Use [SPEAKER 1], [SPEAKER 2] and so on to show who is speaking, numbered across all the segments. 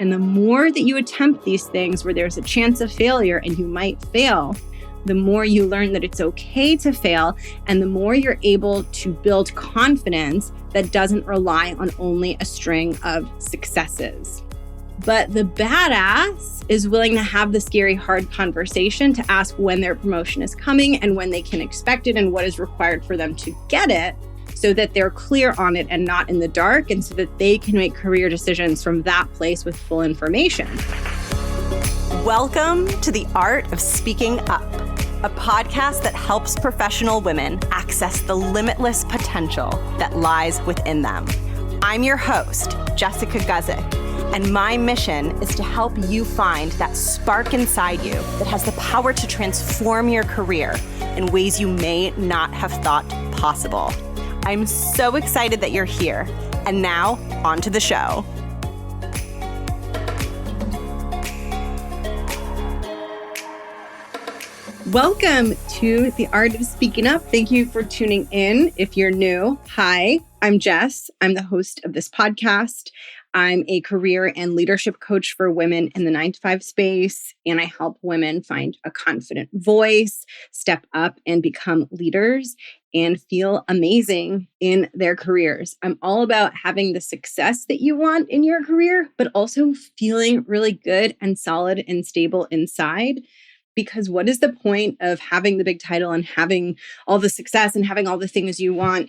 [SPEAKER 1] And the more that you attempt these things where there's a chance of failure and you might fail, the more you learn that it's okay to fail, and the more you're able to build confidence that doesn't rely on only a string of successes. But the badass is willing to have the scary, hard conversation to ask when their promotion is coming and when they can expect it and what is required for them to get it, so that they're clear on it and not in the dark, and so that they can make career decisions from that place with full information.
[SPEAKER 2] Welcome to The Art of Speaking Up, a podcast that helps professional women access the limitless potential that lies within them. I'm your host, Jessica Guzik, and my mission is to help you find that spark inside you that has the power to transform your career in ways you may not have thought possible. I'm so excited that you're here. And now, on to the show.
[SPEAKER 1] Welcome to The Art of Speaking Up. Thank you for tuning in. If you're new, hi, I'm Jess. I'm the host of this podcast. I'm a career and leadership coach for women in the 9-to-5 space, and I help women find a confident voice, step up and become leaders, and feel amazing in their careers. I'm all about having the success that you want in your career, but also feeling really good and solid and stable inside. Because what is the point of having the big title and having all the success and having all the things you want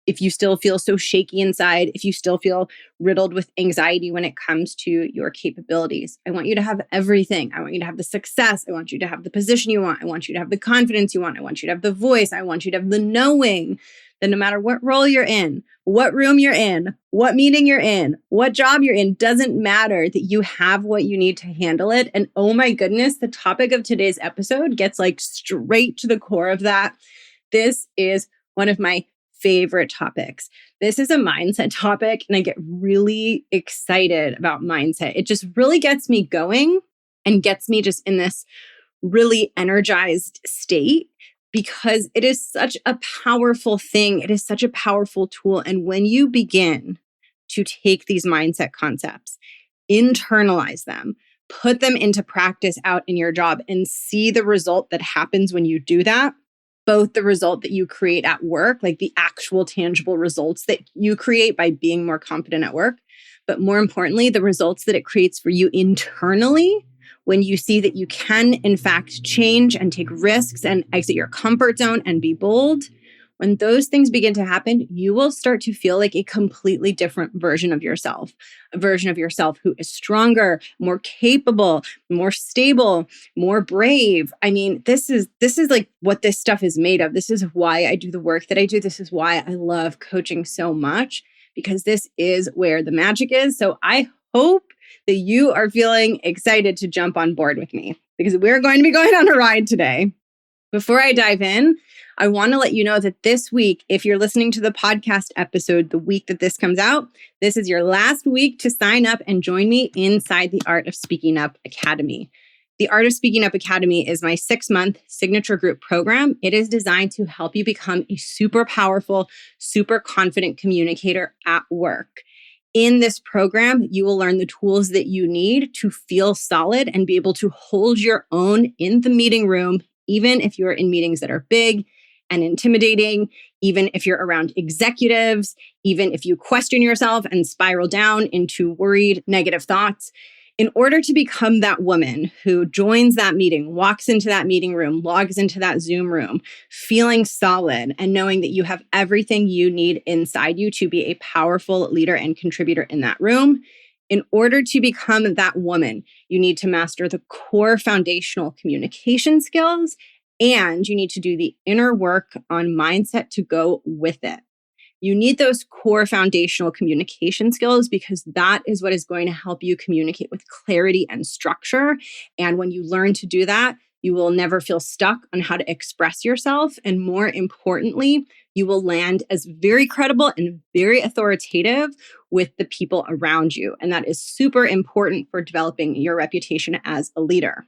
[SPEAKER 1] if you still feel so shaky inside, if you still feel riddled with anxiety when it comes to your capabilities? I want you to have everything. I want you to have the success. I want you to have the position you want. I want you to have the confidence you want. I want you to have the voice. I want you to have the knowing that no matter what role you're in, what room you're in, what meeting you're in, what job you're in, doesn't matter, that you have what you need to handle it. And oh my goodness, the topic of today's episode gets like straight to the core of that. This is one of my favorite topics. This is a mindset topic, and I get really excited about mindset. It just really gets me going and gets me just in this really energized state, because it is such a powerful thing. It is such a powerful tool. And when you begin to take these mindset concepts, internalize them, put them into practice out in your job, and see the result that happens when you do that, both the result that you create at work, like the actual tangible results that you create by being more confident at work, but more importantly, the results that it creates for you internally when you see that you can, in fact, change and take risks and exit your comfort zone and be bold. When those things begin to happen, you will start to feel like a completely different version of yourself, a version of yourself who is stronger, more capable, more stable, more brave. I mean, this is like what this stuff is made of. This is why I do the work that I do. This is why I love coaching so much, because this is where the magic is. So I hope that you are feeling excited to jump on board with me, because we're going to be going on a ride today. Before I dive in, I want to let you know that this week, if you're listening to the podcast episode the week that this comes out, this is your last week to sign up and join me inside the Art of Speaking Up Academy. The Art of Speaking Up Academy is my 6-month signature group program. It is designed to help you become a super powerful, super confident communicator at work. In this program, you will learn the tools that you need to feel solid and be able to hold your own in the meeting room, even if you're in meetings that are big and intimidating, even if you're around executives, even if you question yourself and spiral down into worried, negative thoughts. In order to become that woman who joins that meeting, walks into that meeting room, logs into that Zoom room, feeling solid and knowing that you have everything you need inside you to be a powerful leader and contributor in that room. In order to become that woman, you need to master the core foundational communication skills, and you need to do the inner work on mindset to go with it. You need those core foundational communication skills, because that is what is going to help you communicate with clarity and structure. And when you learn to do that, you will never feel stuck on how to express yourself. And more importantly, you will land as very credible and very authoritative with the people around you. And that is super important for developing your reputation as a leader.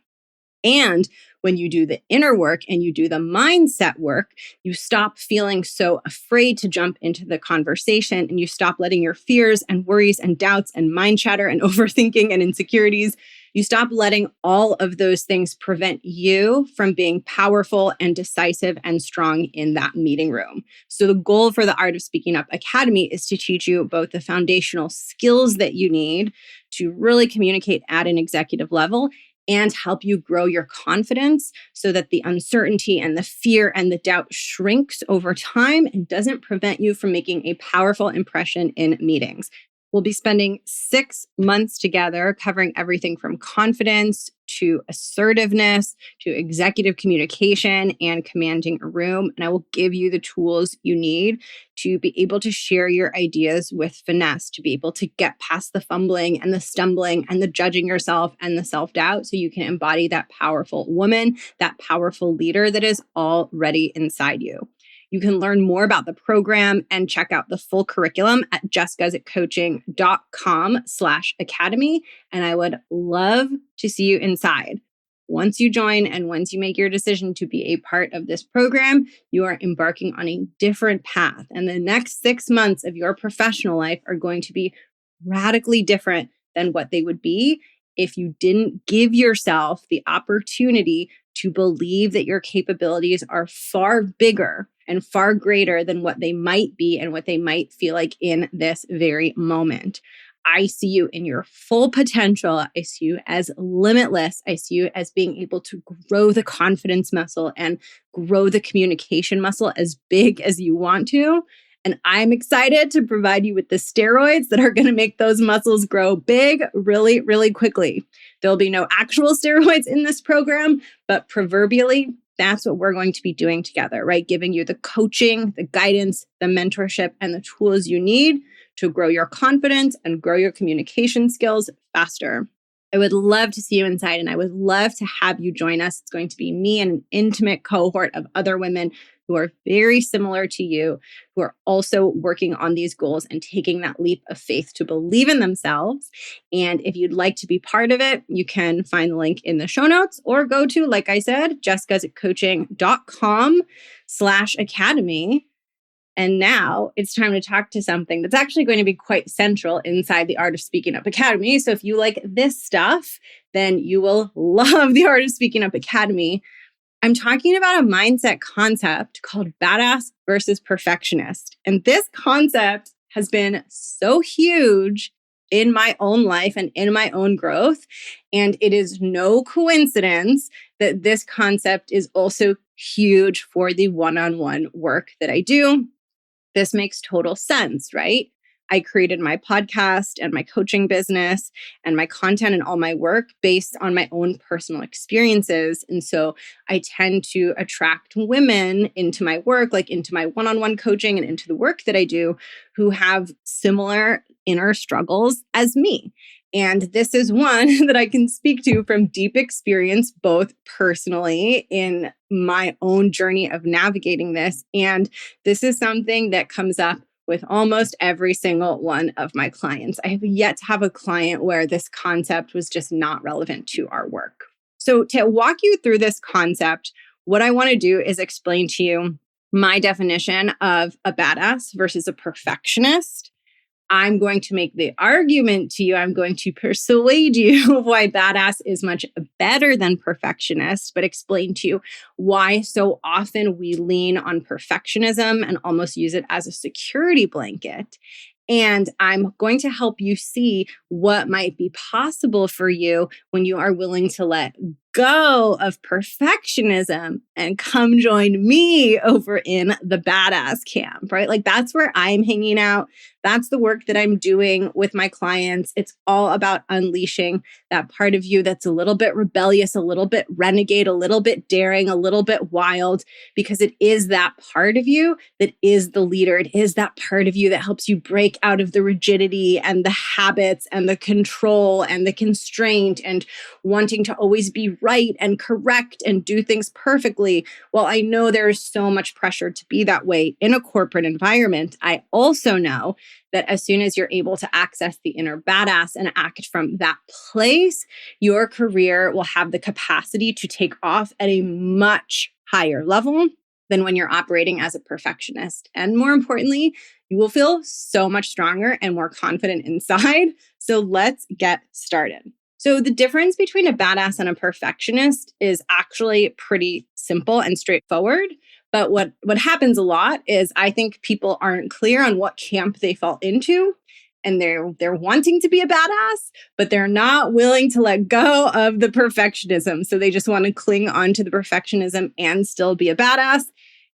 [SPEAKER 1] And when you do the inner work and you do the mindset work, you stop feeling so afraid to jump into the conversation, and you stop letting your fears and worries and doubts and mind chatter and overthinking and insecurities, you stop letting all of those things prevent you from being powerful and decisive and strong in that meeting room. So the goal for the Art of Speaking Up Academy is to teach you both the foundational skills that you need to really communicate at an executive level and help you grow your confidence so that the uncertainty and the fear and the doubt shrinks over time and doesn't prevent you from making a powerful impression in meetings. We'll be spending 6 months together covering everything from confidence to assertiveness to executive communication and commanding a room. And I will give you the tools you need to be able to share your ideas with finesse, to be able to get past the fumbling and the stumbling and the judging yourself and the self-doubt so you can embody that powerful woman, that powerful leader that is already inside you. You can learn more about the program and check out the full curriculum at jessguzikcoaching.com/academy. And I would love to see you inside. Once you join and once you make your decision to be a part of this program, you are embarking on a different path. And the next 6 months of your professional life are going to be radically different than what they would be if you didn't give yourself the opportunity to believe that your capabilities are far bigger and far greater than what they might be and what they might feel like in this very moment. I see you in your full potential. I see you as limitless. I see you as being able to grow the confidence muscle and grow the communication muscle as big as you want to. And I'm excited to provide you with the steroids that are going to make those muscles grow big really, really quickly. There'll be no actual steroids in this program, but proverbially, that's what we're going to be doing together, right? Giving you the coaching, the guidance, the mentorship, and the tools you need to grow your confidence and grow your communication skills faster. I would love to see you inside, and I would love to have you join us. It's going to be me and an intimate cohort of other women who are very similar to you, who are also working on these goals and taking that leap of faith to believe in themselves. And if you'd like to be part of it, you can find the link in the show notes or go to, like I said, jessguzikcoaching.com/academy. And now it's time to talk to something that's actually going to be quite central inside the Art of Speaking Up Academy. So if you like this stuff, then you will love the Art of Speaking Up Academy. I'm talking about a mindset concept called badass versus perfectionist. And this concept has been so huge in my own life and in my own growth. And it is no coincidence that this concept is also huge for the one-on-one work that I do. This makes total sense, right? I created my podcast and my coaching business and my content and all my work based on my own personal experiences. And so I tend to attract women into my work, like into my one-on-one coaching and into the work that I do, who have similar inner struggles as me. And this is one that I can speak to from deep experience, both personally in my own journey of navigating this. And this is something that comes up with almost every single one of my clients. I have yet to have a client where this concept was just not relevant to our work. So to walk you through this concept, what I want to do is explain to you my definition of a badass versus a perfectionist. I'm going to make the argument to you. I'm going to persuade you why badass is much better than perfectionist, but explain to you why so often we lean on perfectionism and almost use it as a security blanket. And I'm going to help you see what might be possible for you when you are willing to let go of perfectionism and come join me over in the badass camp, right? Like that's where I'm hanging out. That's the work that I'm doing with my clients. It's all about unleashing that part of you that's a little bit rebellious, a little bit renegade, a little bit daring, a little bit wild, because it is that part of you that is the leader. It is that part of you that helps you break out of the rigidity and the habits and the control and the constraint and wanting to always be right and correct and do things perfectly. Well, I know there is so much pressure to be that way in a corporate environment. I also know that as soon as you're able to access the inner badass and act from that place, your career will have the capacity to take off at a much higher level than when you're operating as a perfectionist. And more importantly, you will feel so much stronger and more confident inside. So let's get started. So the difference between a badass and a perfectionist is actually pretty simple and straightforward. But what happens a lot is I think people aren't clear on what camp they fall into. And they're wanting to be a badass, but they're not willing to let go of the perfectionism. So they just want to cling on to the perfectionism and still be a badass.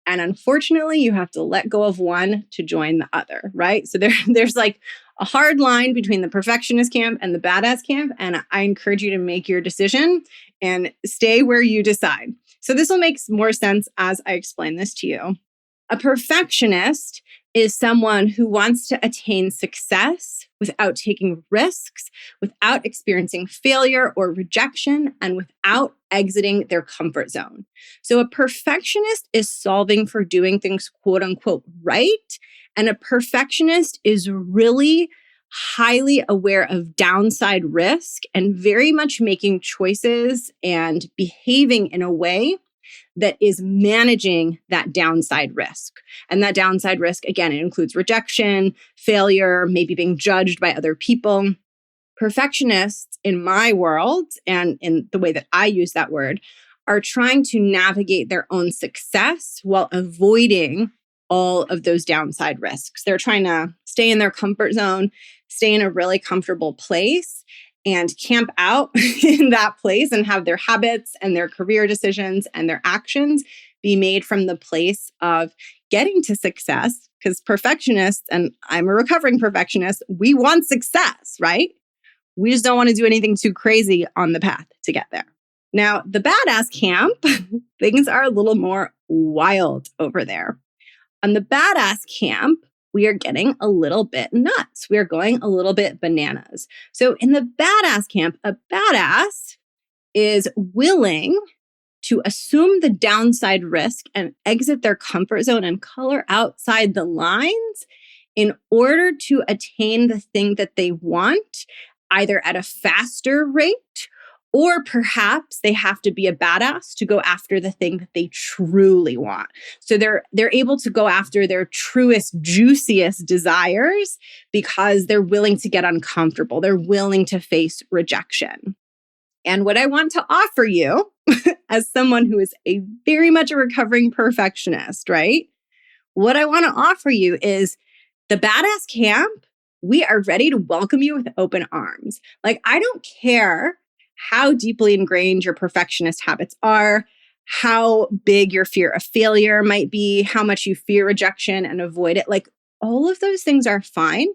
[SPEAKER 1] And unfortunately, you have to let go of one to join the other, right? So there's like a hard line between the perfectionist camp and the badass camp. And I encourage you to make your decision and stay where you decide. So this will make more sense as I explain this to you. A perfectionist is someone who wants to attain success without taking risks, without experiencing failure or rejection, and without exiting their comfort zone. So a perfectionist is solving for doing things quote unquote right. And a perfectionist is really highly aware of downside risk and very much making choices and behaving in a way that is managing that downside risk. And that downside risk, again, it includes rejection, failure, maybe being judged by other people. Perfectionists in my world, and in the way that I use that word, are trying to navigate their own success while avoiding all of those downside risks. They're trying to stay in their comfort zone, stay in a really comfortable place, and camp out in that place and have their habits and their career decisions and their actions be made from the place of getting to success. Because perfectionists, and I'm a recovering perfectionist, we want success, right? We just don't want to do anything too crazy on the path to get there. Now, the badass camp, things are a little more wild over there. On the badass camp, we are getting a little bit nuts. We are going a little bit bananas. So in the badass camp, a badass is willing to assume the downside risk and exit their comfort zone and color outside the lines in order to attain the thing that they want, either at a faster rate, or perhaps they have to be a badass to go after the thing that they truly want. So they're able to go after their truest, juiciest desires because they're willing to get uncomfortable. They're willing to face rejection. And what I want to offer you as someone who is very much a recovering perfectionist, right? What I want to offer you is the badass camp. We are ready to welcome you with open arms. Like, I don't care how deeply ingrained your perfectionist habits are, how big your fear of failure might be, how much you fear rejection and avoid it. Like, all of those things are fine.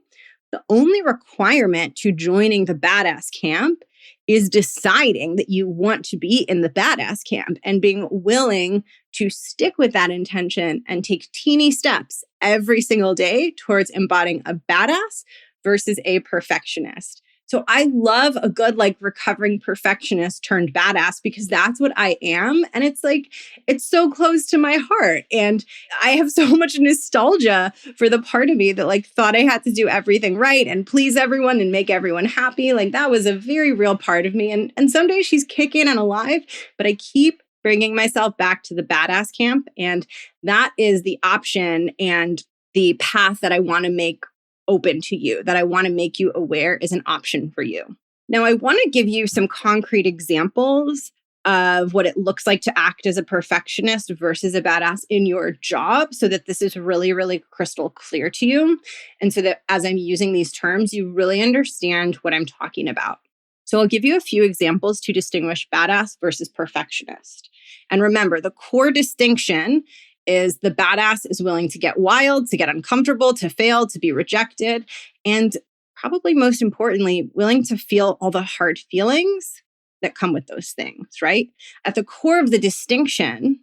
[SPEAKER 1] The only requirement to joining the badass camp is deciding that you want to be in the badass camp and being willing to stick with that intention and take teeny steps every single day towards embodying a badass versus a perfectionist. So I love a good, like, recovering perfectionist turned badass because that's what I am. And it's like, it's so close to my heart. And I have so much nostalgia for the part of me that, like, thought I had to do everything right and please everyone and make everyone happy. Like, that was a very real part of me. And someday she's kicking and alive, but I keep bringing myself back to the badass camp. And that is the option and the path that I want to make open to you, that I want to make you aware is an option for you. Now, I want to give you some concrete examples of what it looks like to act as a perfectionist versus a badass in your job so that this is really, really crystal clear to you. And so that as I'm using these terms, you really understand what I'm talking about. So I'll give you a few examples to distinguish badass versus perfectionist. And remember, the core distinction is the badass is willing to get wild, to get uncomfortable, to fail, to be rejected, and probably most importantly, willing to feel all the hard feelings that come with those things, right? At the core of the distinction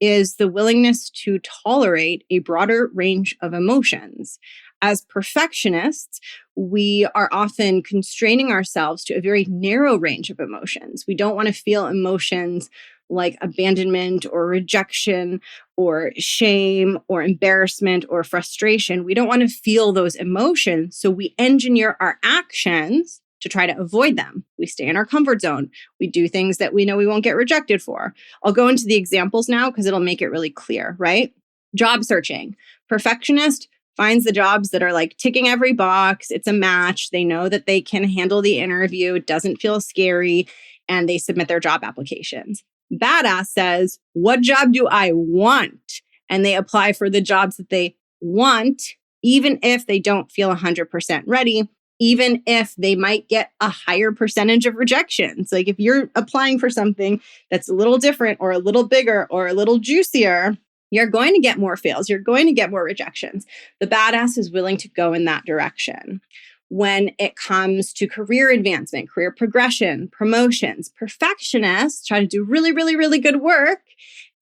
[SPEAKER 1] is the willingness to tolerate a broader range of emotions. As perfectionists, we are often constraining ourselves to a very narrow range of emotions. We don't want to feel emotions like abandonment or rejection or shame or embarrassment or frustration. We don't want to feel those emotions. So we engineer our actions to try to avoid them. We stay in our comfort zone. We do things that we know we won't get rejected for. I'll go into the examples now because it'll make it really clear, right? Job searching. Perfectionist finds the jobs that are like ticking every box. It's a match. They know that they can handle the interview. It doesn't feel scary. And they submit their job applications. Badass says, what job do I want? And they apply for the jobs that they want, even if they don't feel 100% ready, even if they might get a higher percentage of rejections. Like if you're applying for something that's a little different or a little bigger or a little juicier, you're going to get more fails. You're going to get more rejections. The badass is willing to go in that direction. When it comes to career advancement, career progression, promotions, perfectionists try to do really, really, really good work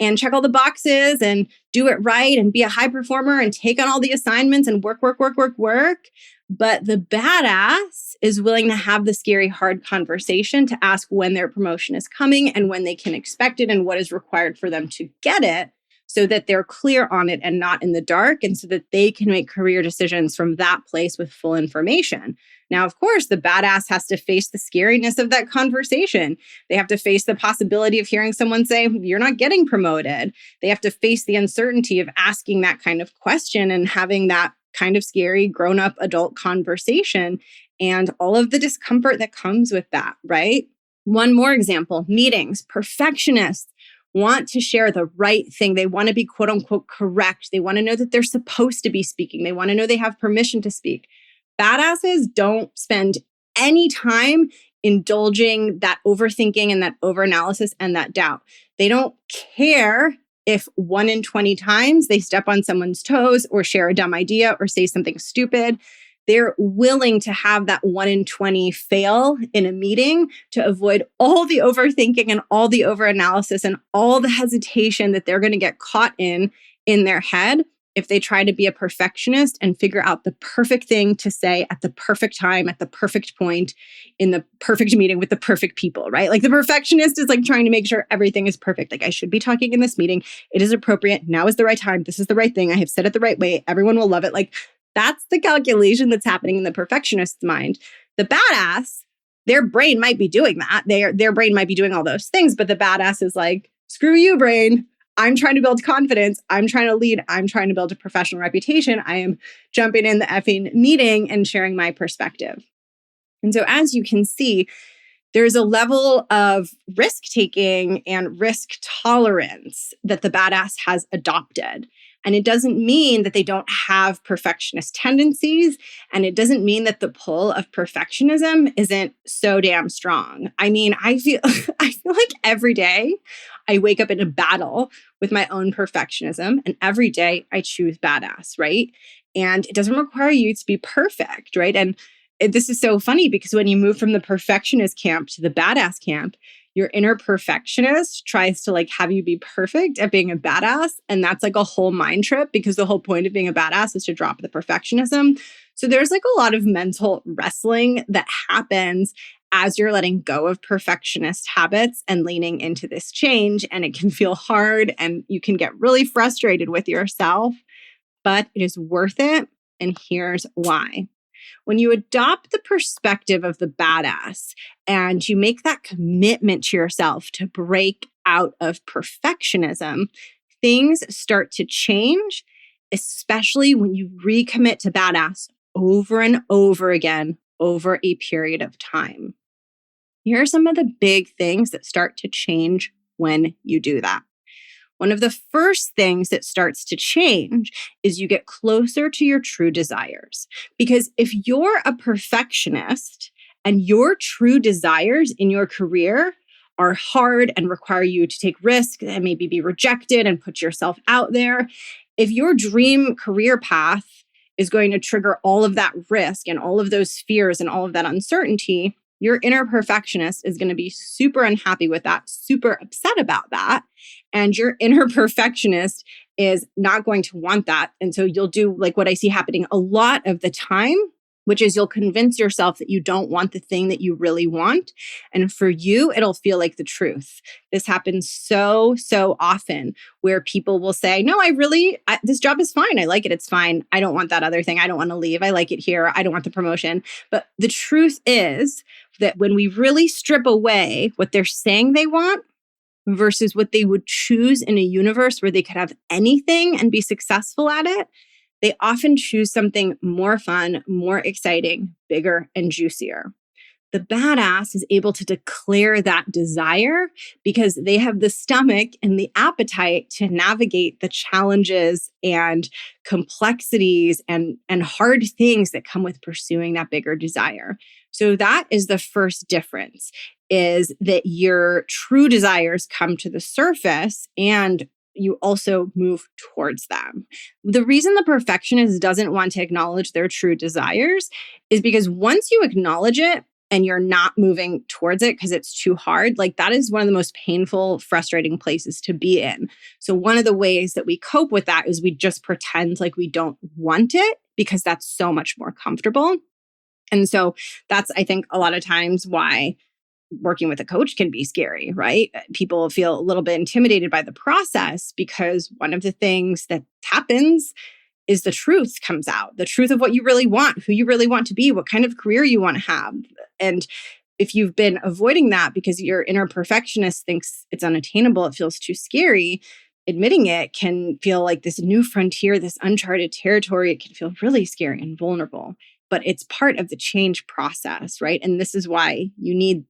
[SPEAKER 1] and check all the boxes and do it right and be a high performer and take on all the assignments and work. But the badass is willing to have the scary, hard conversation to ask when their promotion is coming and when they can expect it and what is required for them to get it, so that they're clear on it and not in the dark, and so that they can make career decisions from that place with full information. Now, of course, the badass has to face the scariness of that conversation. They have to face the possibility of hearing someone say, you're not getting promoted. They have to face the uncertainty of asking that kind of question and having that kind of scary grown-up adult conversation and all of the discomfort that comes with that, right? One more example, meetings. Perfectionists want to share the right thing. They want to be quote unquote correct. They want to know that they're supposed to be speaking. They want to know they have permission to speak. Badasses don't spend any time indulging that overthinking and that overanalysis and that doubt. They don't care if 1 in 20 times they step on someone's toes or share a dumb idea or say something stupid. They're willing to have that 1 in 20 fail in a meeting to avoid all the overthinking and all the overanalysis and all the hesitation that they're going to get caught in their head if they try to be a perfectionist and figure out the perfect thing to say at the perfect time, at the perfect point, in the perfect meeting with the perfect people, right? Like the perfectionist is like trying to make sure everything is perfect. Like I should be talking in this meeting. It is appropriate. Now is the right time. This is the right thing. I have said it the right way. Everyone will love it. Like that's the calculation that's happening in the perfectionist's mind. The badass, their brain might be doing that. Their brain might be doing all those things, but the badass is like, screw you, brain. I'm trying to build confidence. I'm trying to lead. I'm trying to build a professional reputation. I am jumping in the effing meeting and sharing my perspective. And so as you can see, there's a level of risk-taking and risk tolerance that the badass has adopted. And it doesn't mean that they don't have perfectionist tendencies. And it doesn't mean that the pull of perfectionism isn't so damn strong. I mean, I feel like every day I wake up in a battle with my own perfectionism. And every day I choose badass, right? And it doesn't require you to be perfect, right? And this is so funny because when you move from the perfectionist camp to the badass camp, your inner perfectionist tries to like have you be perfect at being a badass. And that's like a whole mind trip because the whole point of being a badass is to drop the perfectionism. So there's like a lot of mental wrestling that happens as you're letting go of perfectionist habits and leaning into this change. And it can feel hard and you can get really frustrated with yourself, but it is worth it. And here's why. When you adopt the perspective of the badass and you make that commitment to yourself to break out of perfectionism, things start to change, especially when you recommit to badass over and over again over a period of time. Here are some of the big things that start to change when you do that. One of the first things that starts to change is you get closer to your true desires. Because if you're a perfectionist and your true desires in your career are hard and require you to take risks and maybe be rejected and put yourself out there, if your dream career path is going to trigger all of that risk and all of those fears and all of that uncertainty, your inner perfectionist is going to be super unhappy with that, super upset about that. And your inner perfectionist is not going to want that. And so you'll do like what I see happening a lot of the time. which is you'll convince yourself that you don't want the thing that you really want. And for you, it'll feel like the truth. This happens so often where people will say, no, this job is fine. I like it. It's fine. I don't want that other thing. I don't want to leave. I like it here. I don't want the promotion. But the truth is that when we really strip away what they're saying they want versus what they would choose in a universe where they could have anything and be successful at it, they often choose something more fun, more exciting, bigger, and juicier. The badass is able to declare that desire because they have the stomach and the appetite to navigate the challenges and complexities and hard things that come with pursuing that bigger desire. So that is the first difference, is that your true desires come to the surface and you also move towards them. The reason the perfectionist doesn't want to acknowledge their true desires is because once you acknowledge it and you're not moving towards it because it's too hard, like that is one of the most painful, frustrating places to be in. So one of the ways that we cope with that is we just pretend like we don't want it because that's so much more comfortable. And so that's, I think, a lot of times why working with a coach can be scary, right? People feel a little bit intimidated by the process because one of the things that happens is the truth comes out, the truth of what you really want, who you really want to be, what kind of career you want to have. And if you've been avoiding that because your inner perfectionist thinks it's unattainable, it feels too scary, admitting it can feel like this new frontier, this uncharted territory. It can feel really scary and vulnerable, but it's part of the change process, right? And this is why you need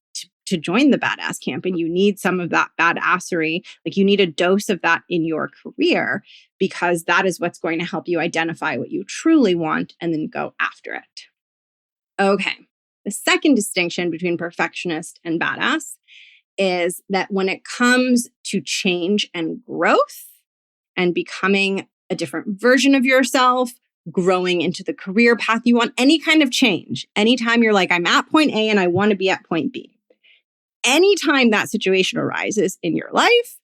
[SPEAKER 1] to join the badass camp, and you need some of that badassery. Like you need a dose of that in your career because that is what's going to help you identify what you truly want and then go after it. Okay. The second distinction between perfectionist and badass is that when it comes to change and growth and becoming a different version of yourself, growing into the career path you want, any kind of change, anytime you're like, I'm at point A and I want to be at point B. Anytime that situation arises in your life,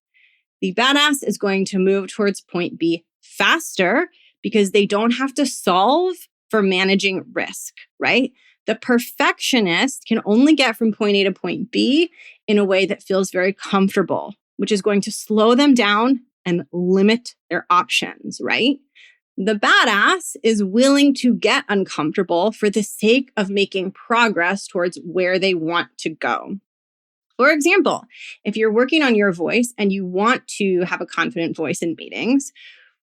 [SPEAKER 1] the badass is going to move towards point B faster because they don't have to solve for managing risk, right? The perfectionist can only get from point A to point B in a way that feels very comfortable, which is going to slow them down and limit their options, right? The badass is willing to get uncomfortable for the sake of making progress towards where they want to go. For example, if you're working on your voice and you want to have a confident voice in meetings,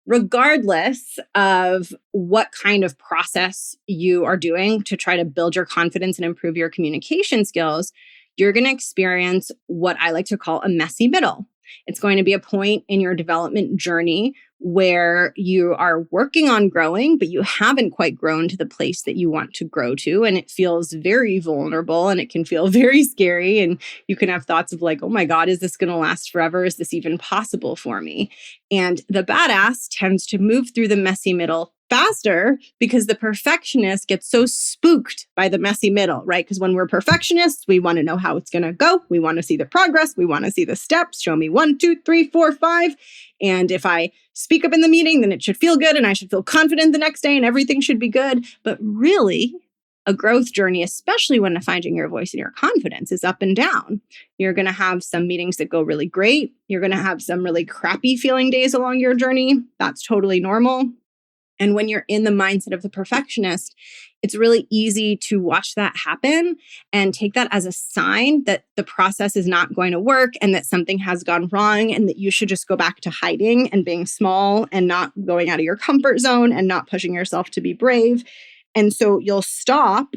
[SPEAKER 1] regardless of what kind of process you are doing to try to build your confidence and improve your communication skills, you're going to experience what I like to call a messy middle. It's going to be a point in your development journey where you are working on growing, but you haven't quite grown to the place that you want to grow to. And it feels very vulnerable and it can feel very scary. And you can have thoughts of like, oh my God, is this going to last forever? Is this even possible for me? And the badass tends to move through the messy middle faster because the perfectionist gets so spooked by the messy middle, right? Because when we're perfectionists, we want to know how it's going to go. We want to see the progress. We want to see the steps. Show me 1, 2, 3, 4, 5. And if I speak up in the meeting, then it should feel good and I should feel confident the next day and everything should be good. But really, a growth journey, especially when finding your voice and your confidence, is up and down. You're going to have some meetings that go really great. You're going to have some really crappy feeling days along your journey. That's totally normal. And when you're in the mindset of the perfectionist, it's really easy to watch that happen and take that as a sign that the process is not going to work and that something has gone wrong and that you should just go back to hiding and being small and not going out of your comfort zone and not pushing yourself to be brave. And so you'll stop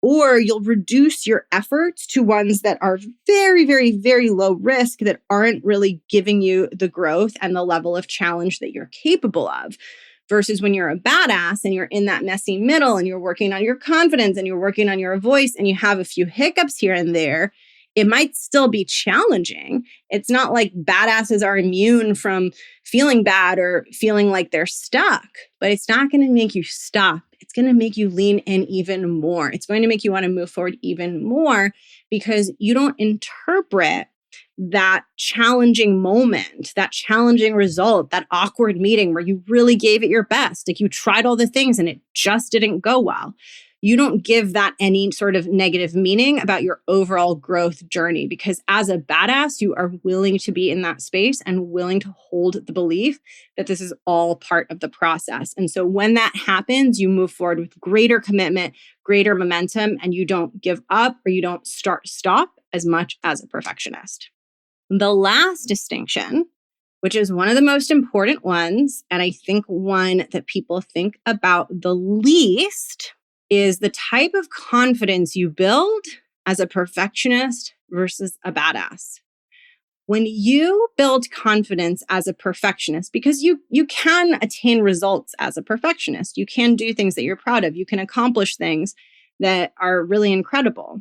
[SPEAKER 1] or you'll reduce your efforts to ones that are very, very, very low risk that aren't really giving you the growth and the level of challenge that you're capable of. Versus when you're a badass and you're in that messy middle and you're working on your confidence and you're working on your voice and you have a few hiccups here and there, it might still be challenging. It's not like badasses are immune from feeling bad or feeling like they're stuck, but it's not going to make you stop. It's going to make you lean in even more. It's going to make you want to move forward even more because you don't interpret that challenging moment, that challenging result, that awkward meeting where you really gave it your best. Like you tried all the things and it just didn't go well. you don't give that any sort of negative meaning about your overall growth journey, because as a badass, you are willing to be in that space and willing to hold the belief that this is all part of the process. And so when that happens, you move forward with greater commitment, greater momentum, and you don't give up or you don't stop as much as a perfectionist. The last distinction, which is one of the most important ones, and I think one that people think about the least, is the type of confidence you build as a perfectionist versus a badass. When you build confidence as a perfectionist, because you can attain results as a perfectionist, you can do things that you're proud of, you can accomplish things that are really incredible.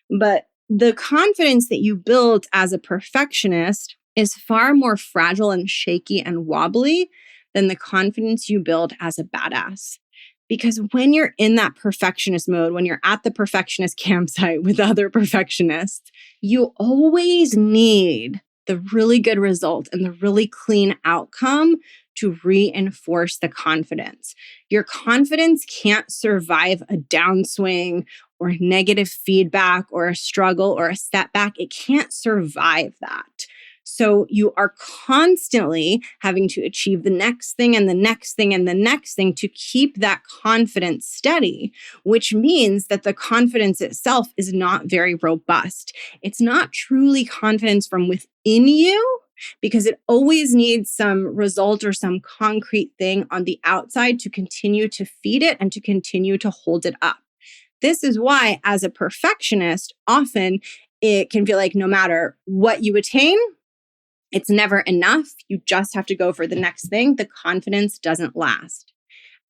[SPEAKER 1] But the confidence that you build as a perfectionist is far more fragile and shaky and wobbly than the confidence you build as a badass. Because when you're in that perfectionist mode, when you're at the perfectionist campsite with other perfectionists, you always need the really good result and the really clean outcome to reinforce the confidence. Your confidence can't survive a downswing or negative feedback or a struggle or a setback. It can't survive that. So you are constantly having to achieve the next thing and the next thing and the next thing to keep that confidence steady, which means that the confidence itself is not very robust. It's not truly confidence from within you, because it always needs some result or some concrete thing on the outside to continue to feed it and to continue to hold it up. This is why, as a perfectionist, often it can feel like no matter what you attain, it's never enough. You just have to go for the next thing. The confidence doesn't last.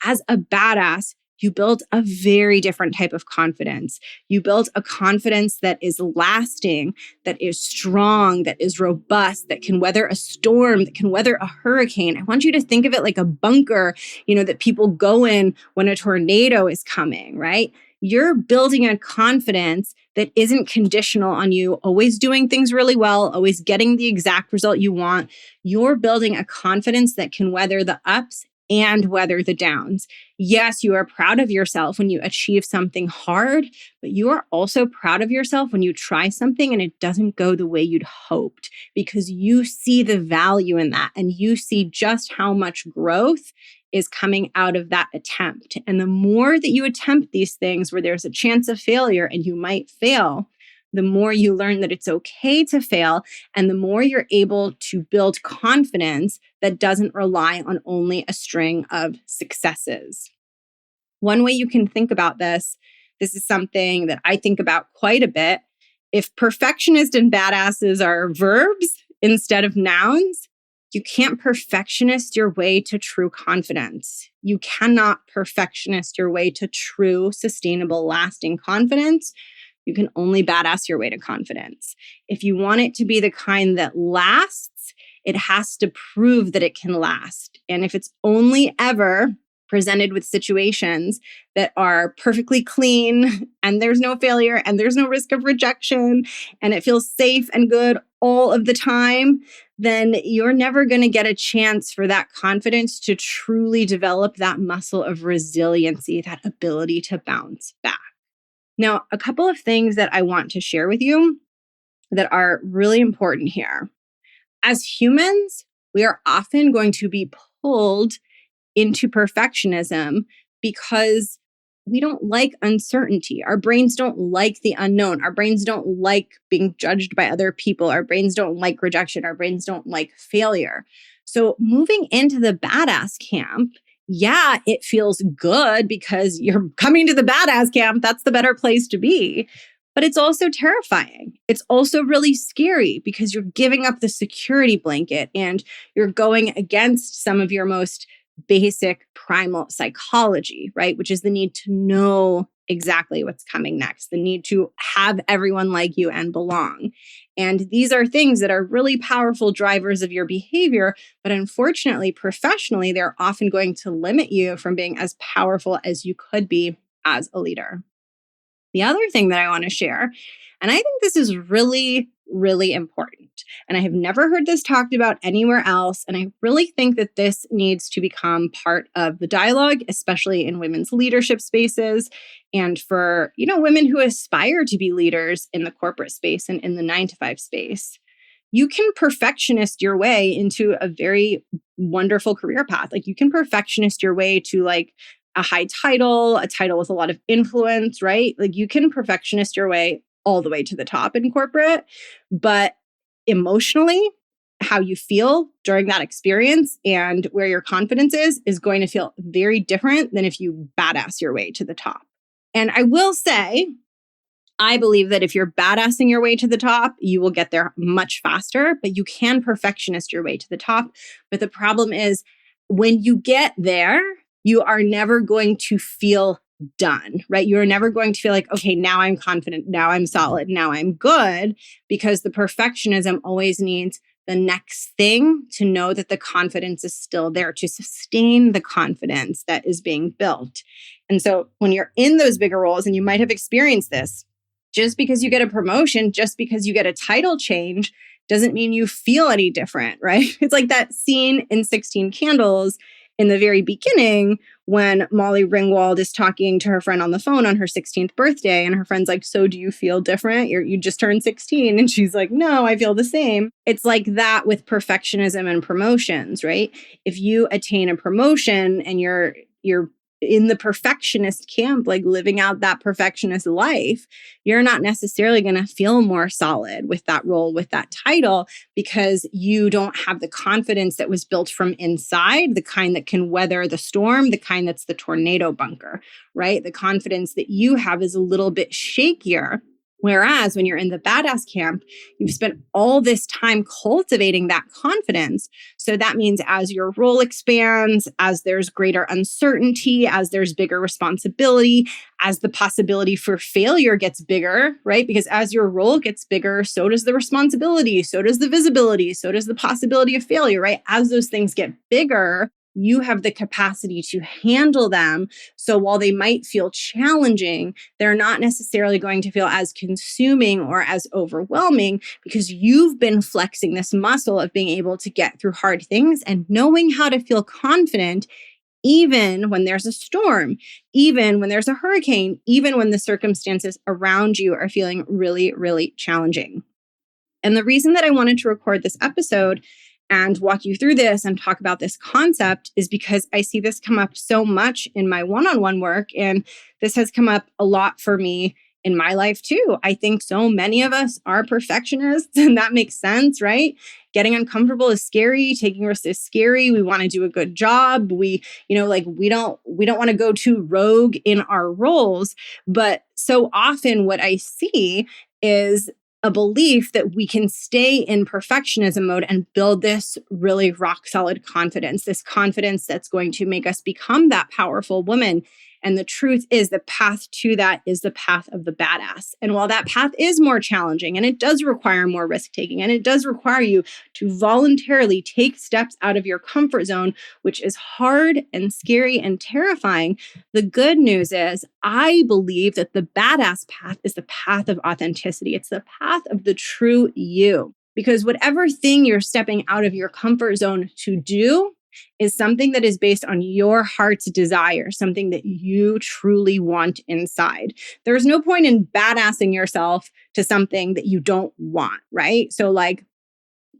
[SPEAKER 1] As a badass, you build a very different type of confidence. You build a confidence that is lasting, that is strong, that is robust, that can weather a storm, that can weather a hurricane. I want you to think of it like a bunker, that people go in when a tornado is coming, right? You're building a confidence that isn't conditional on you always doing things really well, always getting the exact result you want. You're building a confidence that can weather the ups and weather the downs. Yes, you are proud of yourself when you achieve something hard, but you are also proud of yourself when you try something and it doesn't go the way you'd hoped, because you see the value in that and you see just how much growth is coming out of that attempt. And the more that you attempt these things where there's a chance of failure and you might fail, the more you learn that it's okay to fail, and the more you're able to build confidence that doesn't rely on only a string of successes. One way you can think about this is something that I think about quite a bit. If perfectionist and badasses are verbs instead of nouns, you can't perfectionist your way to true confidence. You cannot perfectionist your way to true, sustainable, lasting confidence. You can only badass your way to confidence. If you want it to be the kind that lasts, it has to prove that it can last. And if it's only ever presented with situations that are perfectly clean and there's no failure and there's no risk of rejection and it feels safe and good all of the time, then you're never going to get a chance for that confidence to truly develop that muscle of resiliency, that ability to bounce back. Now, a couple of things that I want to share with you that are really important here. As humans, we are often going to be pulled into perfectionism because we don't like uncertainty. Our brains don't like the unknown. Our brains don't like being judged by other people. Our brains don't like rejection. Our brains don't like failure. So moving into the badass camp, yeah, it feels good because you're coming to the badass camp. That's the better place to be. But it's also terrifying. It's also really scary because you're giving up the security blanket and you're going against some of your most basic primal psychology, right? Which is the need to know exactly what's coming next, the need to have everyone like you and belong. And these are things that are really powerful drivers of your behavior, but unfortunately, professionally, they're often going to limit you from being as powerful as you could be as a leader. The other thing that I want to share, and I think this is really really important. And I have never heard this talked about anywhere else. And I really think that this needs to become part of the dialogue, especially in women's leadership spaces and for, women who aspire to be leaders in the corporate space and in the 9-to-5 space. You can perfectionist your way into a very wonderful career path. Like you can perfectionist your way to like a high title, a title with a lot of influence, right? Like you can perfectionist your way all the way to the top in corporate, but emotionally, how you feel during that experience and where your confidence is going to feel very different than if you badass your way to the top. And I will say, I believe that if you're badassing your way to the top, you will get there much faster, but you can perfectionist your way to the top. But the problem is when you get there, you are never going to feel done, right? You're never going to feel like, okay, now I'm confident, now I'm solid, now I'm good, because the perfectionism always needs the next thing to know that the confidence is still there to sustain the confidence that is being built. And so when you're in those bigger roles, and you might have experienced this, just because you get a promotion, just because you get a title change, doesn't mean you feel any different, right? It's like that scene in 16 Candles in the very beginning when Molly Ringwald is talking to her friend on the phone on her 16th birthday. And her friend's like, so do you feel different? You just turned 16. And she's like, no, I feel the same. It's like that with perfectionism and promotions, right? If you attain a promotion and you're in the perfectionist camp, like living out that perfectionist life, you're not necessarily going to feel more solid with that role, with that title, because you don't have the confidence that was built from inside, the kind that can weather the storm, the kind that's the tornado bunker, right? The confidence that you have is a little bit shakier. Whereas when you're in the badass camp, you've spent all this time cultivating that confidence. So that means as your role expands, as there's greater uncertainty, as there's bigger responsibility, as the possibility for failure gets bigger, right? Because as your role gets bigger, so does the responsibility, so does the visibility, so does the possibility of failure, right? As those things get bigger, you have the capacity to handle them. So while they might feel challenging, they're not necessarily going to feel as consuming or as overwhelming because you've been flexing this muscle of being able to get through hard things and knowing how to feel confident even when there's a storm, even when there's a hurricane, even when the circumstances around you are feeling really, really challenging. And the reason that I wanted to record this episode and walk you through this and talk about this concept is because I see this come up so much in my one-on-one work. And this has come up a lot for me in my life too. I think so many of us are perfectionists, and that makes sense, right? Getting uncomfortable is scary. Taking risks is scary. We want to do a good job. We don't want to go too rogue in our roles. But so often what I see is a belief that we can stay in perfectionism mode and build this really rock solid confidence, this confidence that's going to make us become that powerful woman. And the truth is the path to that is the path of the badass. And while that path is more challenging and it does require more risk taking and it does require you to voluntarily take steps out of your comfort zone, which is hard and scary and terrifying, the good news is I believe that the badass path is the path of authenticity. It's the path of the true you. Because whatever thing you're stepping out of your comfort zone to do is something that is based on your heart's desire, something that you truly want inside. There's no point in badassing yourself to something that you don't want, right? So like,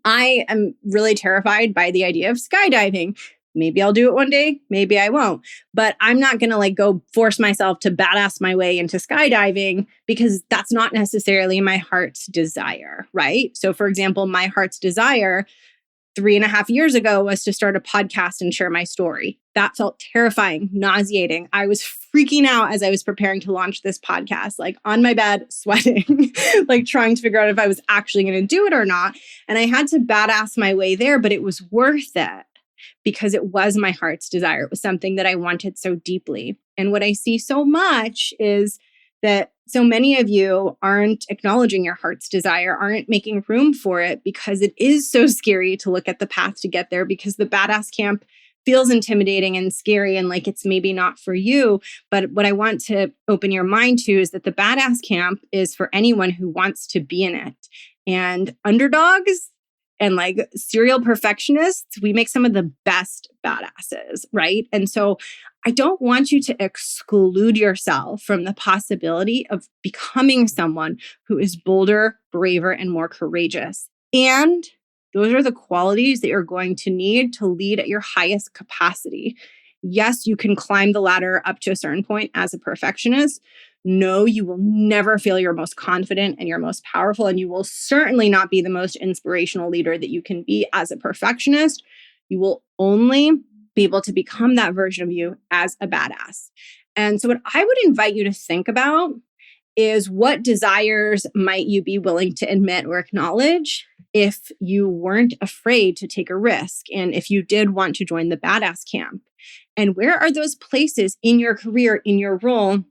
[SPEAKER 1] I am really terrified by the idea of skydiving. Maybe I'll do it one day, maybe I won't. But I'm not going to go force myself to badass my way into skydiving because that's not necessarily my heart's desire, right? So for example, my heart's desire 3.5 years ago was to start a podcast and share my story. That felt terrifying, nauseating. I was freaking out as I was preparing to launch this podcast, on my bed, sweating, trying to figure out if I was actually going to do it or not. And I had to badass my way there, but it was worth it because it was my heart's desire. It was something that I wanted so deeply. And what I see so much is that so many of you aren't acknowledging your heart's desire, aren't making room for it because it is so scary to look at the path to get there because the badass camp feels intimidating and scary and like it's maybe not for you. But what I want to open your mind to is that the badass camp is for anyone who wants to be in it. And underdogs and like serial perfectionists, we make some of the best badasses, right? And so I don't want you to exclude yourself from the possibility of becoming someone who is bolder, braver, and more courageous. And those are the qualities that you're going to need to lead at your highest capacity. Yes, you can climb the ladder up to a certain point as a perfectionist. No, you will never feel your most confident and your most powerful, and you will certainly not be the most inspirational leader that you can be as a perfectionist. You will only be able to become that version of you as a badass. And so what I would invite you to think about is what desires might you be willing to admit or acknowledge if you weren't afraid to take a risk and if you did want to join the badass camp? And where are those places in your career, in your role,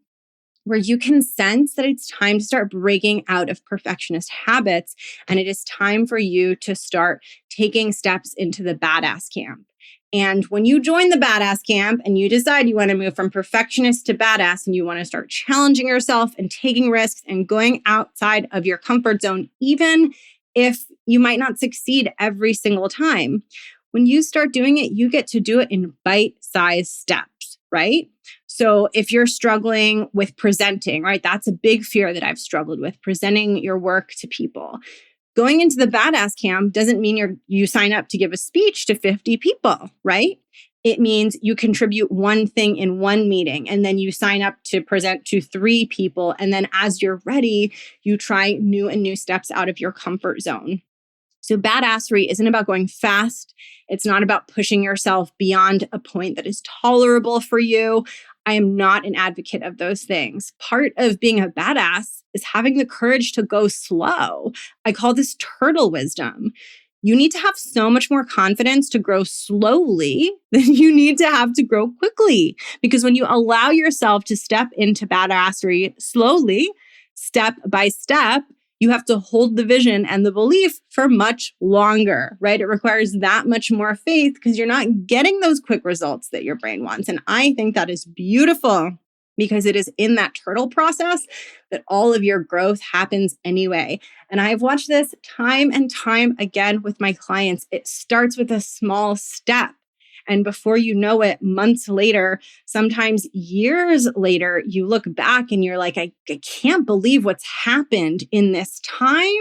[SPEAKER 1] where you can sense that it's time to start breaking out of perfectionist habits and it is time for you to start taking steps into the badass camp? And when you join the badass camp and you decide you want to move from perfectionist to badass and you want to start challenging yourself and taking risks and going outside of your comfort zone, even if you might not succeed every single time, when you start doing it, you get to do it in bite-sized steps, right? So if you're struggling with presenting, right, that's a big fear that I've struggled with, presenting your work to people. Going into the badass camp doesn't mean you sign up to give a speech to 50 people, right? It means you contribute one thing in one meeting and then you sign up to present to 3 people. And then as you're ready, you try new steps out of your comfort zone. So badassery isn't about going fast. It's not about pushing yourself beyond a point that is tolerable for you. I am not an advocate of those things. Part of being a badass is having the courage to go slow. I call this turtle wisdom. You need to have so much more confidence to grow slowly than you need to have to grow quickly. Because when you allow yourself to step into badassery slowly, step by step, you have to hold the vision and the belief for much longer, right? It requires that much more faith because you're not getting those quick results that your brain wants. And I think that is beautiful because it is in that turtle process that all of your growth happens anyway. And I've watched this time and time again with my clients. It starts with a small step. And before you know it, months later, sometimes years later, you look back and you're like, I can't believe what's happened in this time.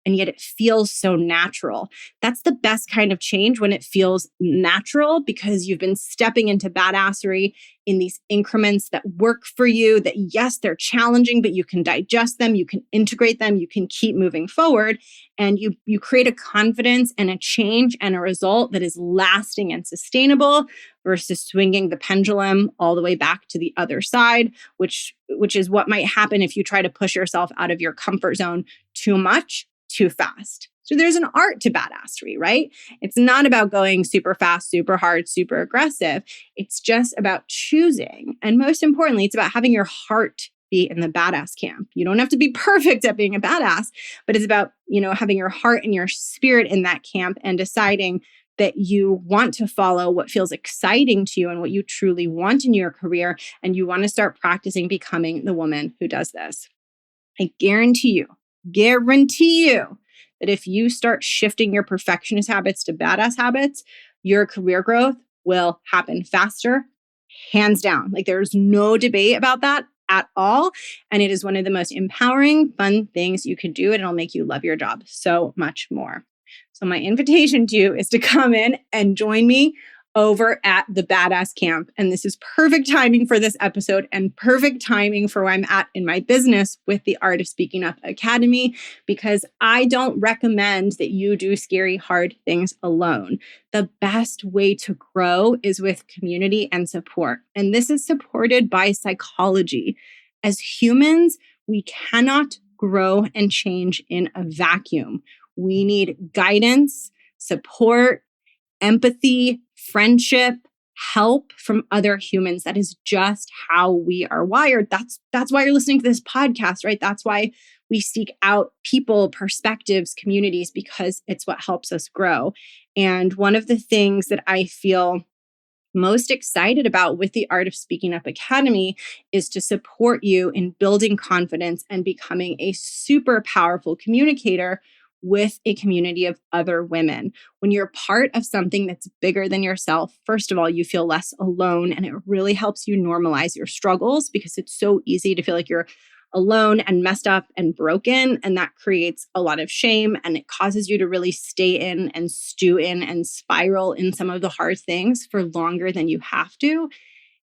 [SPEAKER 1] And yet it feels so natural. That's the best kind of change when it feels natural because you've been stepping into badassery in these increments that work for you, that yes, they're challenging, but you can digest them, you can integrate them, you can keep moving forward. And you create a confidence and a change and a result that is lasting and sustainable versus swinging the pendulum all the way back to the other side, which is what might happen if you try to push yourself out of your comfort zone too much, too fast. So there's an art to badassery, right? It's not about going super fast, super hard, super aggressive. It's just about choosing. And most importantly, it's about having your heart be in the badass camp. You don't have to be perfect at being a badass, but it's about, having your heart and your spirit in that camp and deciding that you want to follow what feels exciting to you and what you truly want in your career. And you want to start practicing becoming the woman who does this. I guarantee you that if you start shifting your perfectionist habits to badass habits, your career growth will happen faster, hands down. Like there's no debate about that at all. And it is one of the most empowering, fun things you can do. And it'll make you love your job so much more. So my invitation to you is to come in and join me over at the Badass Camp. And this is perfect timing for this episode and perfect timing for where I'm at in my business with the Art of Speaking Up Academy, because I don't recommend that you do scary, hard things alone. The best way to grow is with community and support. And this is supported by psychology. As humans, we cannot grow and change in a vacuum. We need guidance, support, empathy, friendship, help from other humans. That is just how we are wired. That's why you're listening to this podcast, right? That's why we seek out people, perspectives, communities, because it's what helps us grow. And one of the things that I feel most excited about with the Art of Speaking Up Academy is to support you in building confidence and becoming a super powerful communicator with a community of other women. When you're part of something that's bigger than yourself, first of all, you feel less alone, and it really helps you normalize your struggles because it's so easy to feel like you're alone and messed up and broken. And that creates a lot of shame, and it causes you to really stay in and stew in and spiral in some of the hard things for longer than you have to.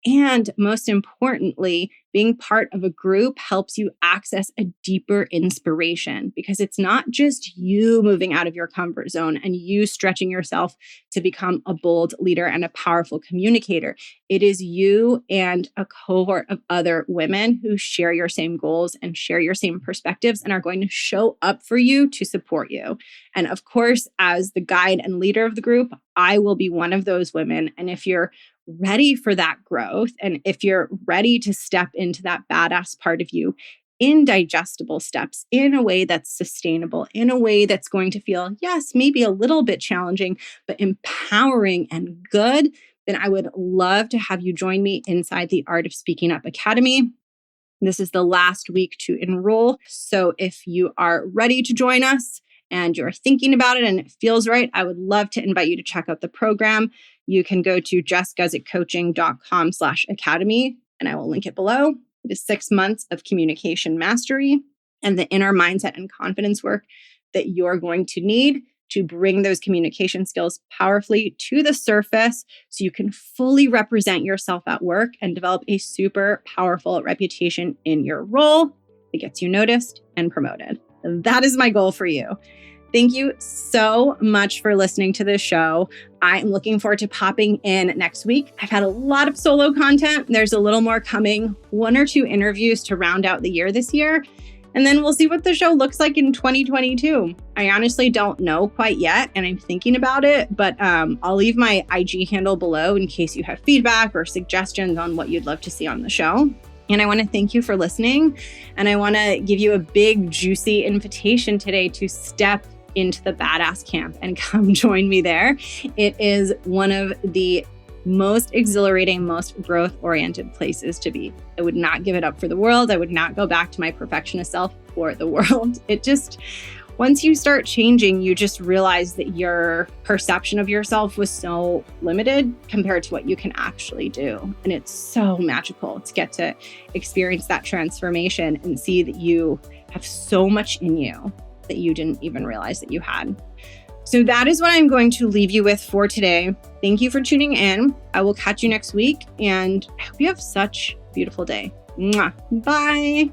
[SPEAKER 1] And most importantly, being part of a group helps you access a deeper inspiration because it's not just you moving out of your comfort zone and you stretching yourself to become a bold leader and a powerful communicator. It is you and a cohort of other women who share your same goals and share your same perspectives and are going to show up for you to support you. And of course, as the guide and leader of the group, I will be one of those women. And if you're ready for that growth, and if you're ready to step into that badass part of you in digestible steps, in a way that's sustainable, in a way that's going to feel, yes, maybe a little bit challenging, but empowering and good, then I would love to have you join me inside the Art of Speaking Up Academy. This is the last week to enroll. So if you are ready to join us and you're thinking about it and it feels right, I would love to invite you to check out the program. You can go to jessguzikcoaching.com/academy, and I will link it below. It is 6 months of communication mastery and the inner mindset and confidence work that you're going to need to bring those communication skills powerfully to the surface so you can fully represent yourself at work and develop a super powerful reputation in your role that gets you noticed and promoted. That is my goal for you. Thank you so much for listening to this show. I am looking forward to popping in next week. I've had a lot of solo content. There's a little more coming, 1 or 2 interviews to round out the year this year. And then we'll see what the show looks like in 2022. I honestly don't know quite yet, and I'm thinking about it, but I'll leave my IG handle below in case you have feedback or suggestions on what you'd love to see on the show. And I want to thank you for listening. And I want to give you a big, juicy invitation today to step into the badass camp and come join me there. It is one of the most exhilarating, most growth-oriented places to be. I would not give it up for the world. I would not go back to my perfectionist self for the world. It just, once you start changing, you just realize that your perception of yourself was so limited compared to what you can actually do. And it's so magical to get to experience that transformation and see that you have so much in you that you didn't even realize that you had. So that is what I'm going to leave you with for today. Thank you for tuning in. I will catch you next week, and I hope you have such a beautiful day. Mwah. Bye.